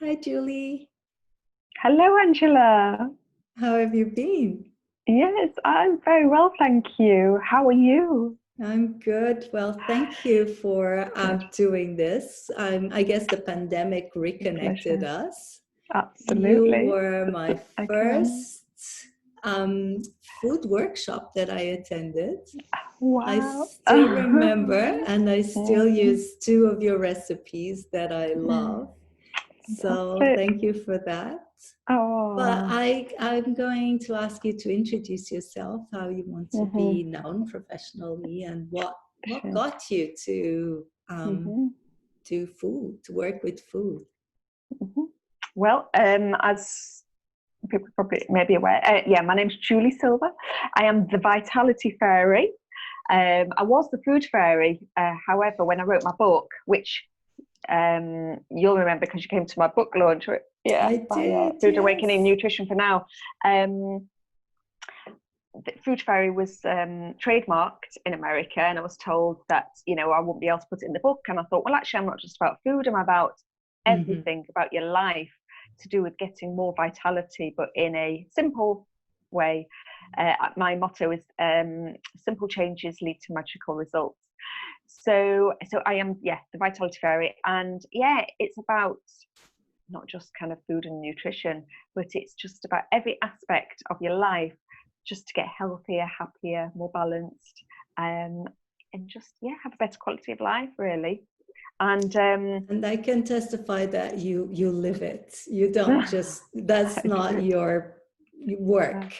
Hi, Julie. Hello, Angela. How have you been? Yes, I'm very well, thank you. How are you? I'm good. Well, thank you for Good. doing this. I guess the pandemic My reconnected pleasure. us. You Absolutely. were my I can. first um, food workshop that I attended. I Wow. still remember, and I still Mm, use two of your recipes that I mm, love. So fantastic. thank you for that. But Oh. I'm going to ask you to introduce yourself, how you want to be Hmm. known professionally, and what Sure. got you to Hmm. do food, to work with food. Hmm. Well, as people probably may be aware, yeah, my name's Julie Silver. I am the Vitality Fairy. I was the Food Fairy. However, when I wrote my book, which you'll remember because you came to my book launch, yeah, I by did, Food Awakening yes. Nutrition for Now. The Food Fairy was trademarked in America, and I was told that I wouldn't be able to put it in the book. And I thought, well, actually, I'm not just about food; I'm about Hmm. everything about your life to do with getting more vitality, but in a simple way. My motto is simple changes lead to magical results. So I am, yeah, the Vitality Fairy, and yeah, it's about not just kind of food and nutrition, but it's just about every aspect of your life, just to get healthier, happier, more balanced, um, and just have a better quality of life, really. And And I can testify that you live it. You don't just, that's not your work.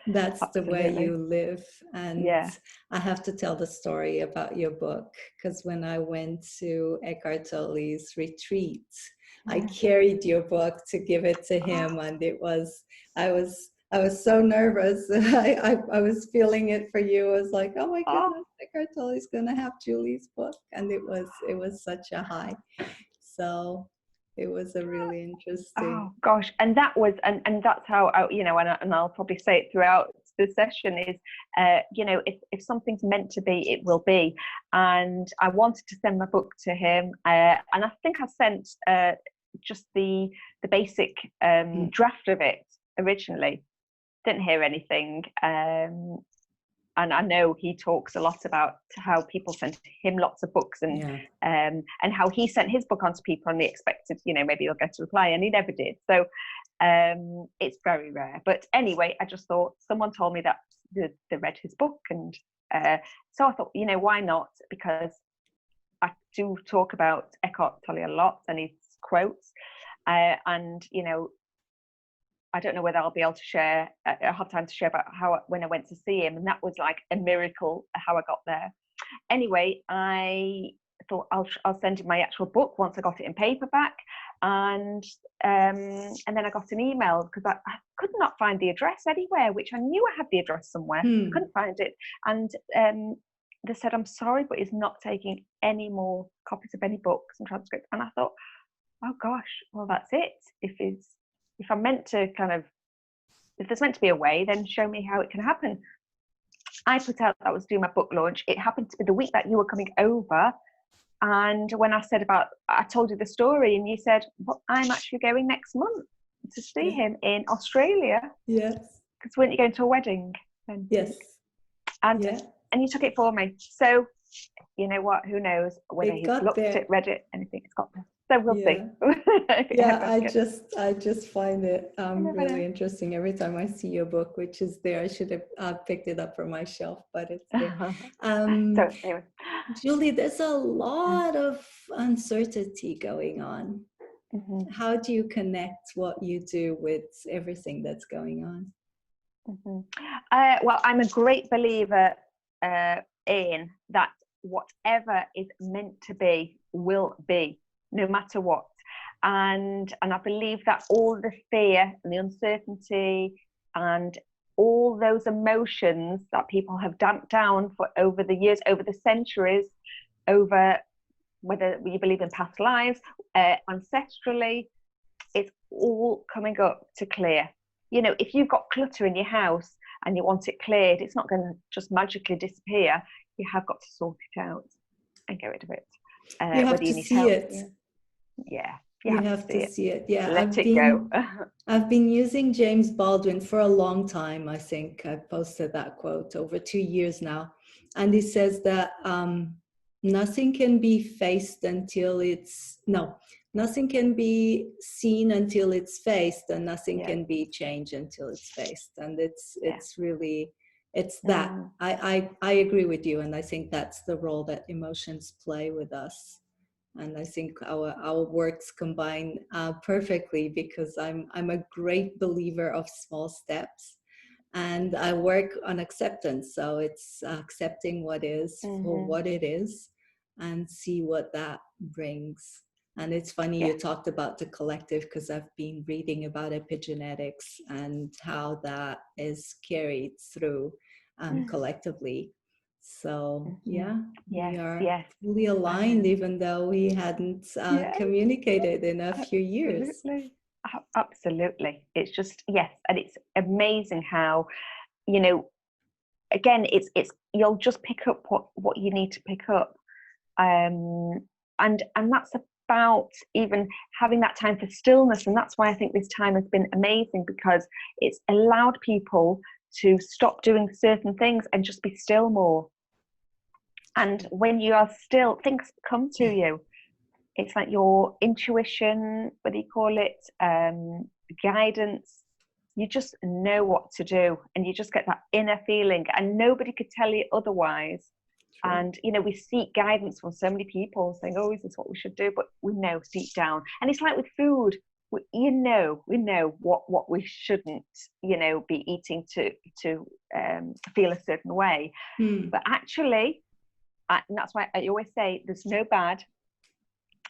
That's the way absolutely, you live. And yeah. I have to tell the story about your book because when I went to Eckhart Tolle's retreat, I carried your book to give it to him, and I was so nervous. I was feeling it for you. I was like, oh my Oh, goodness, Eckhart Tolle's gonna have Julie's book, and it was such a high. So it was a really interesting. oh gosh, and that was, and that's how and I'll probably say it throughout the session is, if something's meant to be, it will be. And I wanted to send my book to him, and I think I sent just the basic Mm. draft of it originally. Didn't hear anything, and I know he talks a lot about how people sent him lots of books, Yeah. and how he sent his book on to people and they expected, maybe he'll get a reply, and he never did. So it's very rare. But anyway, I just thought someone told me that they read his book, and so I thought, why not? Because I do talk about Eckhart Tolle a lot and his quotes, and I don't know whether I'll be able to share. I have time to share about how when I went to see him, and that was like a miracle how I got there. Anyway, I thought I'll send him my actual book once I got it in paperback, and then I got an email because I could not find the address anywhere, which I knew I had the address somewhere. I Hmm. couldn't find it, and they said, I'm sorry, but he's not taking any more copies of any books and transcripts. And I thought, oh gosh, well that's it. If I'm meant to if there's meant to be a way, then show me how it can happen. I put out that I was doing my book launch. It happened to be the week that you were coming over. And when I told you the story, and you said, well, I'm actually going next month to see Yeah. him in Australia. Yes. Because weren't you going to a wedding then? Yes. And Yeah. and you took it for me. So you know what? Who knows whether It he's got looked at there. it, read it, anything? It's got there. So we'll see. Yeah. Yeah, But I just find it I never really know. interesting every time I see your book, which is there. I should have picked it up from my shelf, but it's there. Um, So anyway. Julie, there's a lot of uncertainty going on. Mm-hmm. How do you connect what you do with everything that's going on? Mm-hmm. Well, I'm a great believer in that whatever is meant to be will be, no matter what. And I believe that all the fear and the uncertainty and all those emotions that people have damped down for over the years, over the centuries, over whether you believe in past lives, ancestrally, it's all coming up to clear. If you've got clutter in your house and you want it cleared, it's not going to just magically disappear. You have got to sort it out and get rid of it. You have Whether to you need see help, it. yeah, You have have to to see it. see it. Yeah, Let it go. I've been using James Baldwin for a long time. I think I posted that quote over 2 years now. And he says that nothing can be faced until it's, no, nothing can be seen until it's faced, and nothing Yeah. can be changed until it's faced. And Yeah. it's really, it's that. I agree with you. And I think that's the role that emotions play with us. And I think our works combine perfectly, because I'm a great believer of small steps, and I work on acceptance. So it's accepting what is for what it is, and see what that brings. And it's funny you talked about the collective, because I've been reading about epigenetics and how that is carried through collectively. So yeah, we are fully aligned, even though we hadn't communicated in a few years. Absolutely. It's just, yes. And it's amazing how, you know, again, it's you'll just pick up what you need to pick up. And that's about even having that time for stillness. And that's why I think this time has been amazing, because it's allowed people to stop doing certain things and just be still more. And when you are still, things come to you. It's like your intuition, whether you call it guidance, you just know what to do, and you just get that inner feeling, and nobody could tell you otherwise. True. And, you know, we seek guidance from so many people saying, oh, is this what we should do? But we know deep down. And it's like with food, we know what we shouldn't, you know, be eating to feel a certain way. But actually, and that's why I always say there's no bad.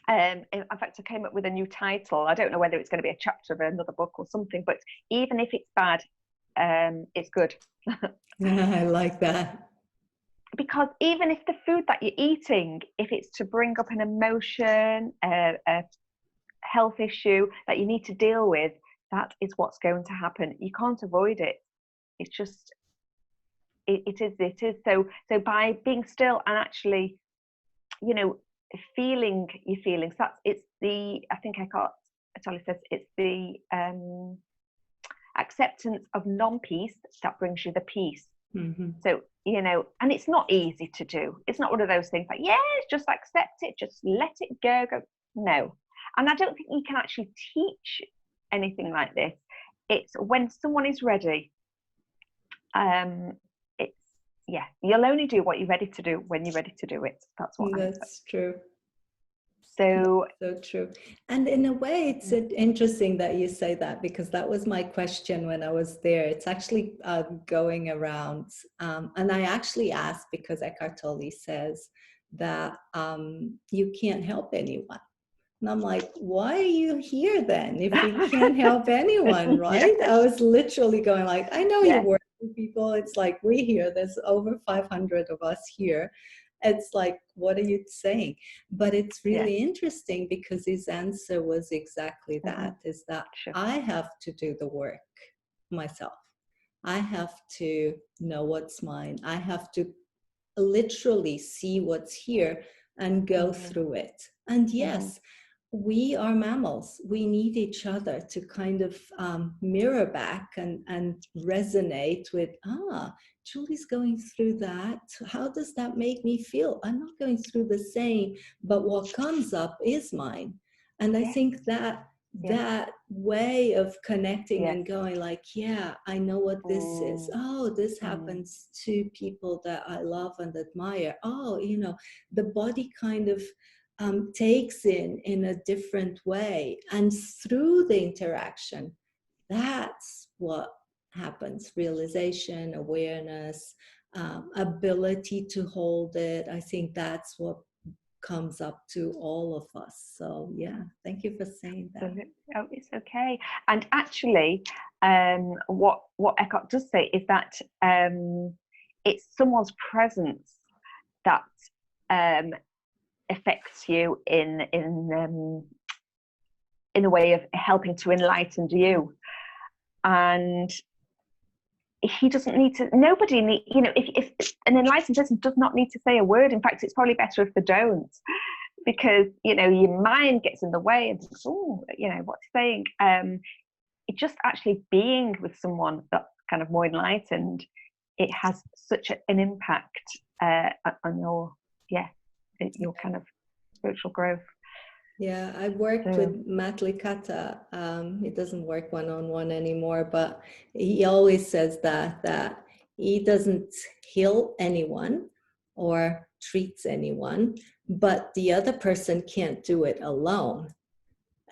In fact, I came up with a new title. I don't know whether it's going to be a chapter of another book or something, but even if it's bad, it's good. I like that. Because even if the food that you're eating, if it's to bring up an emotion, a health issue that you need to deal with, that is what's going to happen. You can't avoid it. It's just, it is. So by being still and actually, you know, feeling your feelings, I think Eckhart Tolle says it's the acceptance of non-peace that brings you the peace. So, you know, and it's not easy to do. It's not one of those things like, just accept it, just let it go. No. And I don't think you can actually teach anything like this. It's when someone is ready. You'll only do what you're ready to do when you're ready to do it. That's what that's true. So true. And in a way, it's interesting that you say that, because that was my question when I was there. It's actually going around. And I actually asked, because Eckhart Tolle says that you can't help anyone. And I'm like, why are you here then if you can't help anyone, right? I was literally going like, I know you work with people. It's like, we here, there's over 500 of us here. It's like, what are you saying? But it's really interesting, because his answer was exactly that, is that I have to do the work myself. I have to know what's mine. I have to literally see what's here and go through it. And yes, we are mammals. We need each other to kind of mirror back and resonate with, Julie's going through that. How does that make me feel? I'm not going through the same, but what comes up is mine. And I think that way of connecting and going like, I know what this is. Oh, this happens to people that I love and admire. Oh, you know, the body kind of takes in a different way. And through the interaction, that's what happens. Realization, awareness, ability to hold it. I think that's what comes up to all of us. So thank you for saying that. Oh, it's okay. And actually, what Eckhart does say is that it's someone's presence that affects you in a way of helping to enlighten you. And he doesn't need to, nobody need, you know, if an enlightened person does not need to say a word. In fact, it's probably better if they don't. because, you know, your mind gets in the way and thinks, oh, you know, what's he saying? It just actually being with someone that's kind of more enlightened, it has such an impact on your, your kind of spiritual growth. Yeah, I worked with Matt Licata. He doesn't work one-on-one anymore, but he always says that he doesn't heal anyone or treats anyone, but the other person can't do it alone.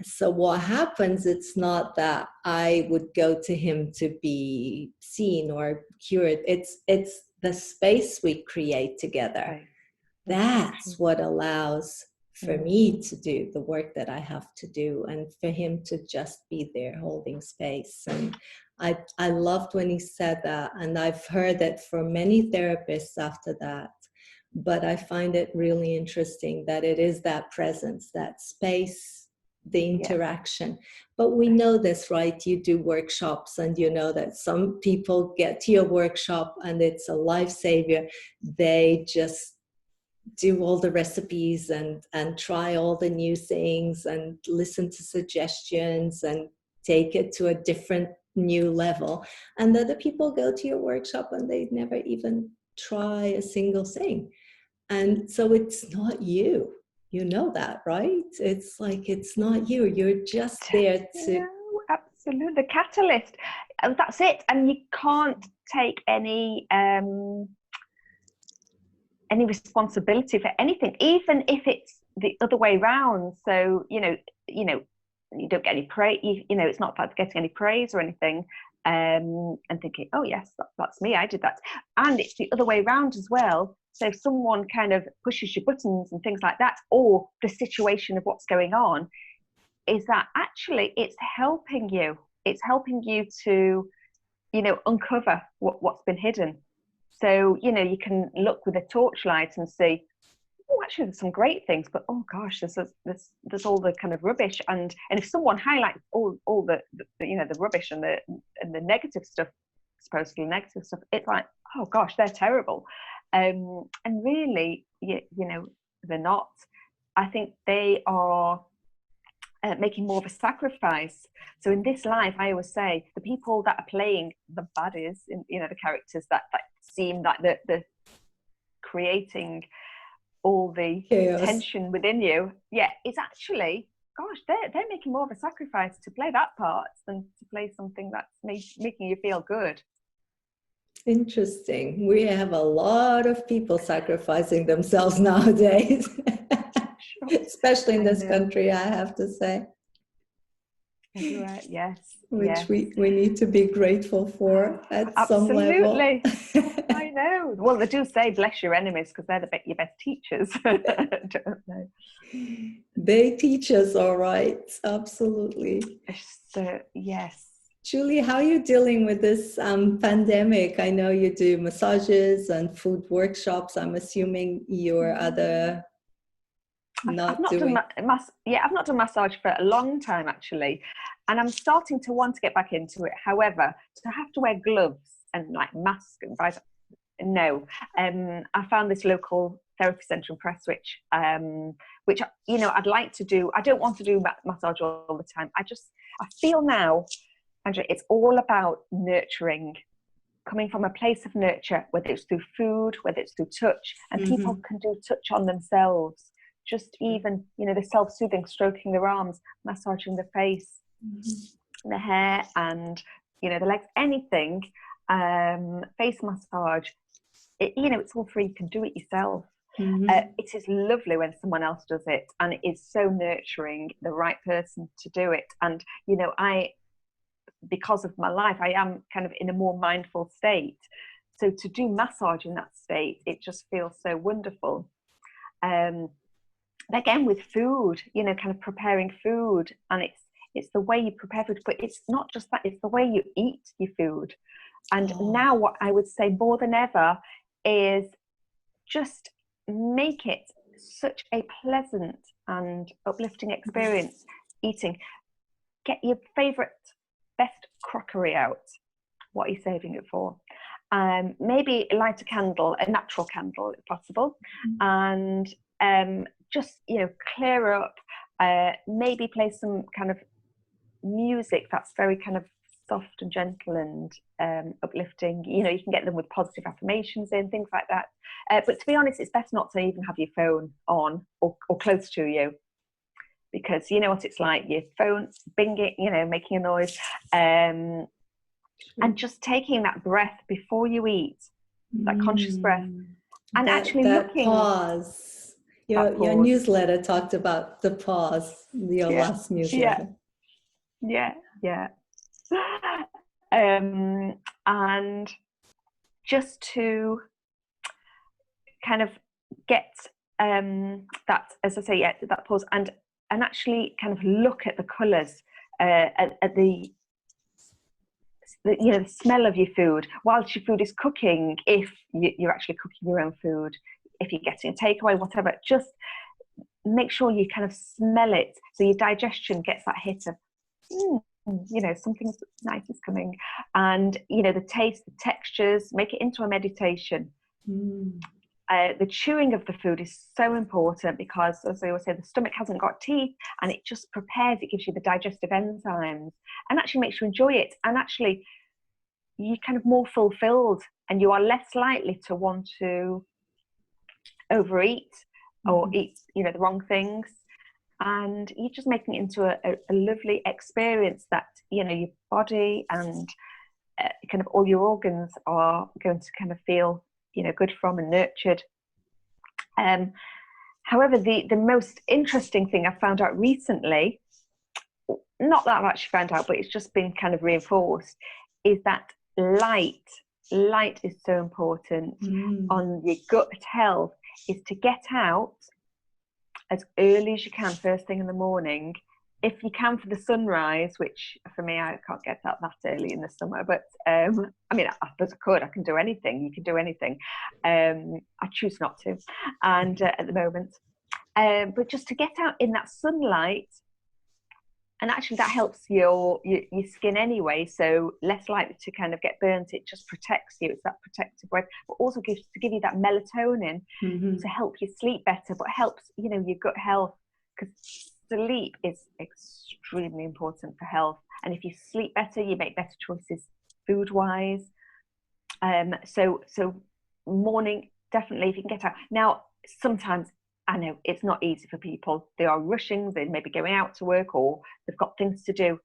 So what happens, it's not that I would go to him to be seen or cured. It's the space we create together. Right. That's what allows for me to do the work that I have to do, and for him to just be there holding space. And I loved when he said that, and I've heard it from many therapists after that. But I find it really interesting that it is that presence, that space, the interaction. But we know this, right? You do workshops, and you know that some people get to your workshop and it's a lifesaver. They just do all the recipes and try all the new things and listen to suggestions and take it to a different new level. And other people go to your workshop and they never even try a single thing. And so it's not you. You know that, right? It's like, it's not you. You're just there to... No, absolutely. The catalyst. And that's it. And you can't take any responsibility for anything, even if it's the other way around. So, you don't get any praise, it's not about getting any praise or anything, and thinking, oh yes, that's me, I did that. And it's the other way around as well. So if someone kind of pushes your buttons and things like that, or the situation of what's going on, is that actually it's helping you to, uncover what's been hidden. So, you can look with a torchlight and see, oh, actually there's some great things, but oh gosh, there's all the kind of rubbish. And if someone highlights all the the rubbish and the negative stuff, supposedly negative stuff, it's like, oh gosh, they're terrible. And really, they're not. I think they are making more of a sacrifice. So in this life, I always say, the people that are playing the baddies, the characters that seem like the creating all the chaos, tension within you, it's actually, gosh, they're making more of a sacrifice to play that part than to play something that's making you feel good. Interesting. We have a lot of people sacrificing themselves nowadays. Sure. Especially in this country, I have to say. Everywhere, yes. Which we need to be grateful for at some level. Absolutely. I know. Well, they do say bless your enemies, because they're your best teachers. Don't they? They teach us, all right. Absolutely. So, yes. Julie, how are you dealing with this pandemic? I know you do massages and food workshops. I'm assuming your other... I've not done massage for a long time, actually, and I'm starting to want to get back into it. However, to have to wear gloves and like mask and no. I found this local therapy centre in Prestwich, which I'd like to do. I don't want to do massage all the time. I feel now, Andrea, it's all about nurturing, coming from a place of nurture, whether it's through food, whether it's through touch, and people can do touch on themselves. Just even, the self-soothing, stroking their arms, massaging the face, the hair, and, the legs, anything, face massage, it's all free. You can do it yourself. It is lovely when someone else does it, and it is so nurturing, the right person to do it. And, because of my life, I am kind of in a more mindful state. So to do massage in that state, it just feels so wonderful. Again, with food, kind of preparing food, and it's the way you prepare food, but it's not just that, it's the way you eat your food. And now what I would say more than ever is just make it such a pleasant and uplifting experience eating. Get your favourite, best crockery out. What are you saving it for? Maybe light a candle, a natural candle if possible, and just, clear up, maybe play some kind of music that's very kind of soft and gentle and uplifting. You can get them with positive affirmations in, things like that. But to be honest, it's best not to even have your phone on or close to you, because you know what it's like, your phone binging, making a noise. And just taking that breath before you eat, that conscious breath, and actually looking. Pause. Your newsletter talked about the pause, your last newsletter. Yeah. And just to kind of get that, as I say, that pause, and actually kind of look at the colours, at the smell of your food whilst your food is cooking, if you're actually cooking your own food, if you're getting a takeaway, whatever. Just make sure you kind of smell it, so your digestion gets that hit of something nice is coming. And the taste, the textures, make it into a meditation. The chewing of the food is so important, because, as I always say, the stomach hasn't got teeth, and it just prepares, it gives you the digestive enzymes, and actually makes you enjoy it. And actually, you're kind of more fulfilled, and you are less likely to want to overeat or eat, the wrong things. And you're just making it into a lovely experience that, your body and kind of all your organs are going to kind of feel, good from and nurtured. However, the most interesting thing I found out recently, not that I've actually found out, but it's just been kind of reinforced, is that light is so important on your gut health, is to get out as early as you can, first thing in the morning. If you can, for the sunrise, which for me, I can't get out that early in the summer, but I suppose I can do anything. You can do anything. I choose not to, and at the moment, but just to get out in that sunlight. And actually that helps your skin anyway, so less likely to kind of get burnt. It just protects you. It's that protective way, but also gives to give you that melatonin to help you sleep better, but helps your gut health, because sleep is extremely important for health. And if you sleep better, you make better choices food wise. So morning, definitely, if you can get out. Now, sometimes I know it's not easy for people. They are rushing, they may be going out to work, or they've got things to do.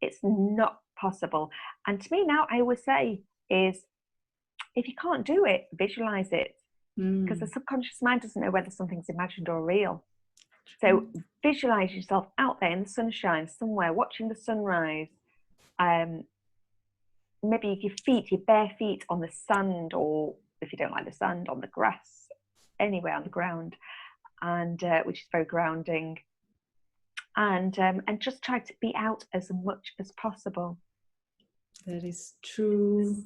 It's not possible. And to me now, I always say is, if you can't do it, visualize it, because the subconscious mind doesn't know whether something's imagined or real. So visualize yourself out there in the sunshine somewhere, watching the sunrise. Maybe your bare feet on the sand, or if you don't like the sand, on the grass, anywhere on the ground. And which is very grounding, and just try to be out as much as possible. That is true.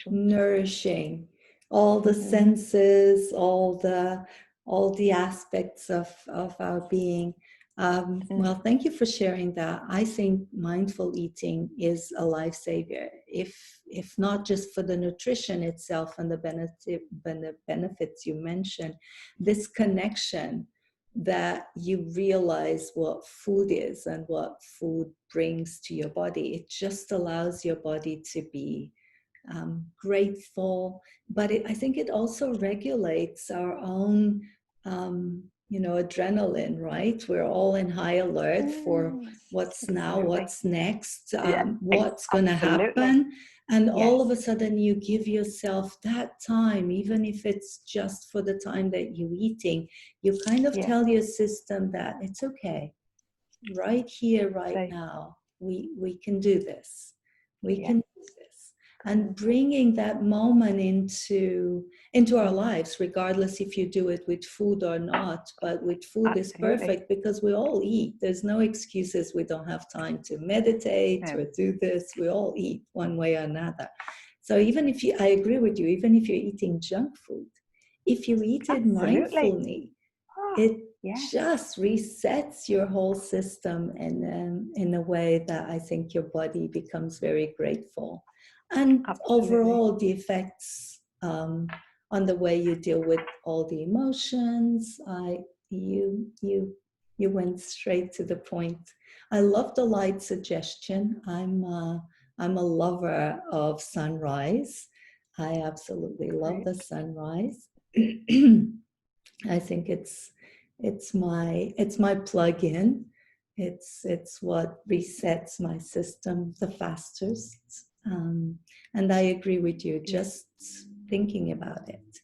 Nourishing all the senses, all the aspects of our being. Well, thank you for sharing that. I think mindful eating is a lifesaver, if not just for the nutrition itself and the benefits you mentioned, this connection that you realize what food is and what food brings to your body. It just allows your body to be grateful, but I think it also regulates our own adrenaline, right? We're all in high alert for what's now, what's next, what's going to happen. And all of a sudden you give yourself that time, even if it's just for the time that you're eating, you kind of tell your system that it's okay. Right here, right now, we can do this. We can do this. And bringing that moment into our lives, regardless if you do it with food or not, but with food is perfect, because we all eat. There's no excuses. We don't have time to meditate or do this. We all eat one way or another. So even if I agree with you, even if you're eating junk food, if you eat it mindfully, it just resets your whole system in a way that I think your body becomes very grateful. And overall, the effects on the way you deal with all the emotions, You went straight to the point. I love the light suggestion. I'm a lover of sunrise. I absolutely love the sunrise. I think it's my plug-in. It's what resets my system the fastest. And I agree with you. Just thinking about it.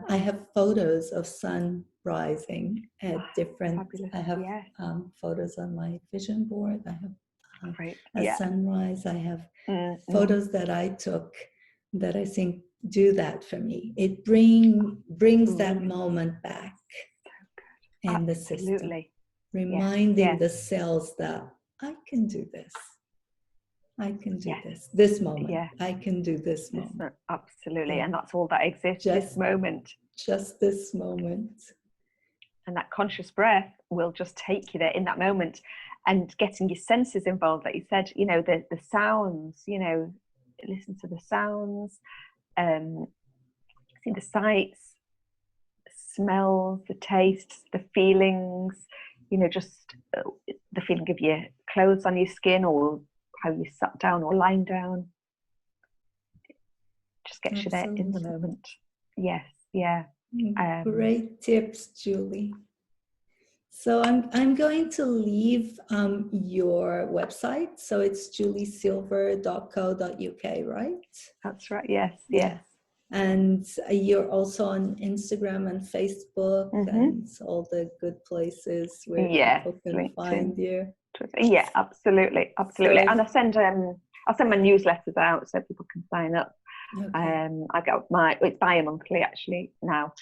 I have photos of sun rising at different. Fabulous. I have photos on my vision board. I have a sunrise. I have photos that I took that I think do that for me. It brings that moment back in the system, reminding the cells that I can do this. I can do this moment. I can do this moment. Absolutely. And that's all that exists, this moment. Just this moment. And that conscious breath will just take you there in that moment. And getting your senses involved, like you said, you know, the sounds, you know, listen to the sounds, see the sights, smells, the tastes, the feelings, you know, just the feeling of your clothes on your skin, or how you sat down or lying down. Just gets you there in the moment. Yes, yeah. Great tips, Julie. So I'm going to leave your website. So it's juliesilver.co.uk, right? That's right. Yes. And you're also on Instagram and Facebook and all the good places where people can LinkedIn. Find you. Yeah, absolutely. So and I'll send my newsletters out so people can sign up. Okay. I got it's bi-monthly actually now,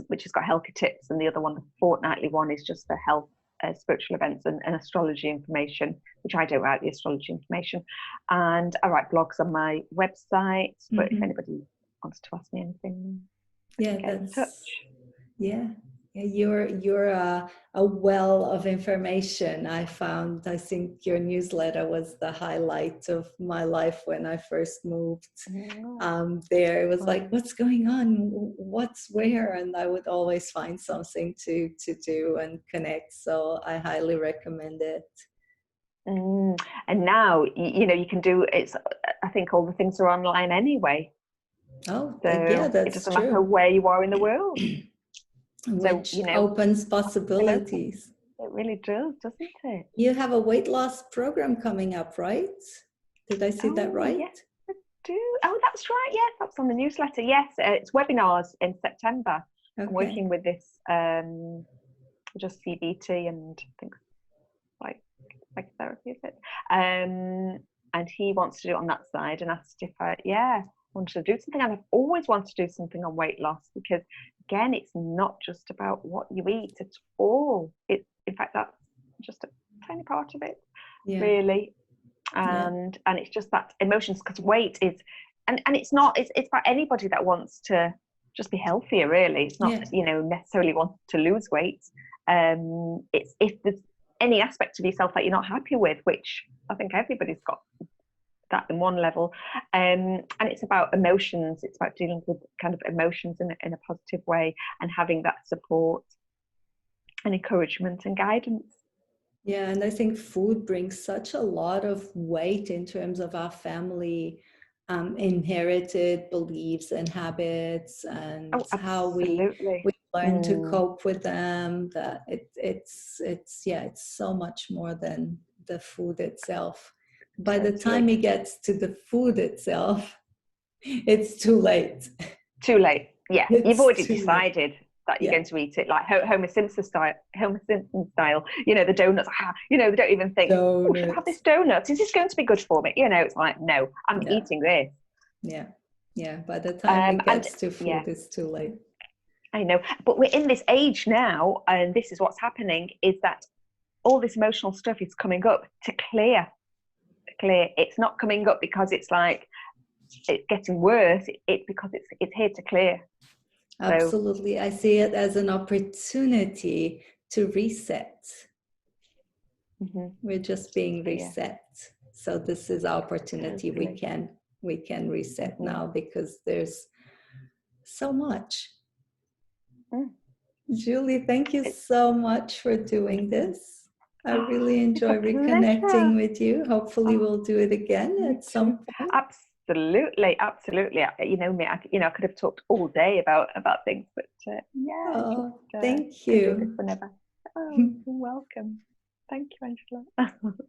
which has got healthy tips, and the other one, the fortnightly one, is just for health, spiritual events and astrology information, which I don't write the astrology information, and I write blogs on my website. But if anybody wants to ask me anything, get in touch. You're a well of information. I think your newsletter was the highlight of my life when I first moved there. It was like, what's going on? What's where? And I would always find something to do and connect. So I highly recommend it. And now, you know, you can do it. I think all the things are online anyway. Oh, so yeah, that's it doesn't matter where you are in the world. Which so, you know, opens possibilities. It really does, doesn't it? You have a weight loss program coming up, right? Did I see that right? Yes, I do. Oh, that's right. Yes, that's on the newsletter. Yes, it's webinars in September. Okay. I'm working with this just CBT and I think psychotherapy, is it? And he wants to do it on that side, and asked if I wanted to do something. And I've always wanted to do something on weight loss, because again, it's not just about what you eat at all. It's, in fact, that's just a tiny part of it, really. And it's just that emotions, because weight is, and it's not, it's about anybody that wants to just be healthier, really. It's not, you know, necessarily want to lose weight. It's if there's any aspect of yourself that you're not happy with, which I think everybody's got that in one level, and it's about emotions. It's about dealing with kind of emotions in a positive way, and having that support and encouragement and guidance. Yeah, and I think food brings such a lot of weight in terms of our family inherited beliefs and habits, and how we learn to cope with them. That it's so much more than the food itself. By the time it gets to the food itself, it's too late. Too late. Yeah, you've already decided that you're going to eat it, like Homer Simpson style. You know, the donuts. You know, they don't even think, oh, should I have this donut? Is this going to be good for me? You know, it's like, no, I'm eating this. Yeah. By the time it gets to food, it's too late. I know, but we're in this age now, and this is what's happening: is that all this emotional stuff is coming up to clear. It's not coming up because it's like it's getting worse. It's because it's here to clear. Absolutely. I see it as an opportunity to reset. We're just being reset. So this is our opportunity. We can reset now, because there's so much. Julie, thank you It's, so much for doing this. I really it's a enjoy pleasure. reconnecting with you. Hopefully, Oh, we'll do it again me at too. some point. Absolutely, absolutely. You know me. I could have talked all day about things, but yeah, Oh, just thank can do this you. whenever. Oh, you're welcome. Thank you, Angela.